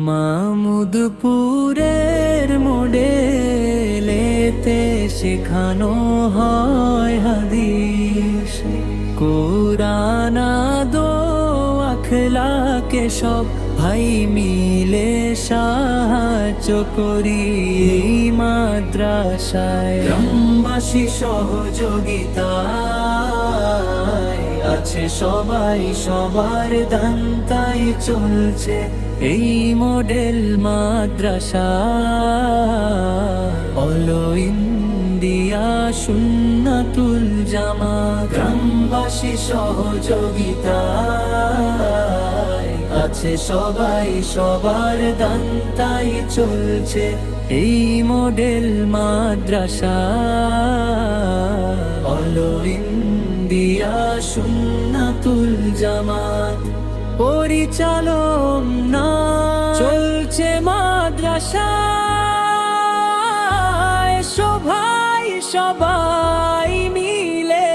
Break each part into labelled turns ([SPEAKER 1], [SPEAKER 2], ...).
[SPEAKER 1] মামুদপুরের মডেলেতে শেখানো হয় হাদিস, কোরআন আদো আখলাকে সব ভাই মিলে সাহায্য করি এই মাদ্রাসায়। গ্রামবাসী সহযোগিতায় আছে সবাই, সবার দান তাই চলছে এই মডেল মাদ্রাসা। অলো ইন্ডিয়া সুন্নাতুল জামাত। গ্রামবাসী সহযোগিতায় আছে সবাই, সবার দান তাই চলছে এই মডেল মাদ্রাসা। অলো ইন্ডিয়া সুন্নাতুল জামাত পরিচালনা চলছে মাদ্রাসায়। সবাই সবাই মিলে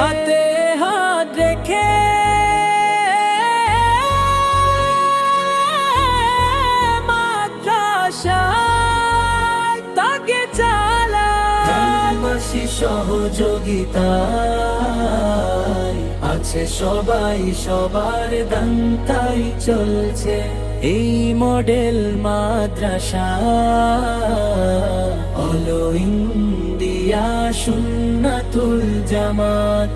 [SPEAKER 1] হাতে হাত রেখে মাদ্রাসায় তাকে চালায়। গ্রামবাসী সহযোগিতায় আছে সবাই, সবার দান তাই চলছে এই মডেল মাদ্রাসা। অলো ইন্ডিয়া সুন্নাতুল জামাত।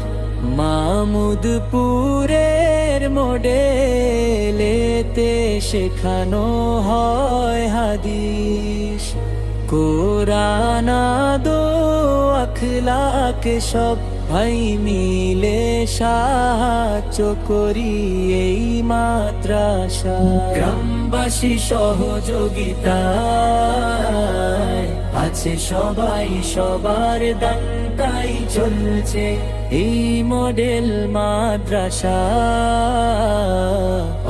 [SPEAKER 1] মামুদপুরের মডেলেতে শেখানো হয় হাদিস, কোরআন আদো আখলাকে সব ভাই মিলে সাহায্য করি এই মাদ্রাসা। গ্রামবাসী সহযোগিতায় আছে সবাই, সবার দান তাই চলছে এই মডেল মাদ্রাসা।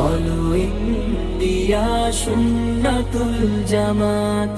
[SPEAKER 1] অলো ইন্ডিয়া সুন্নাতুল জামাত।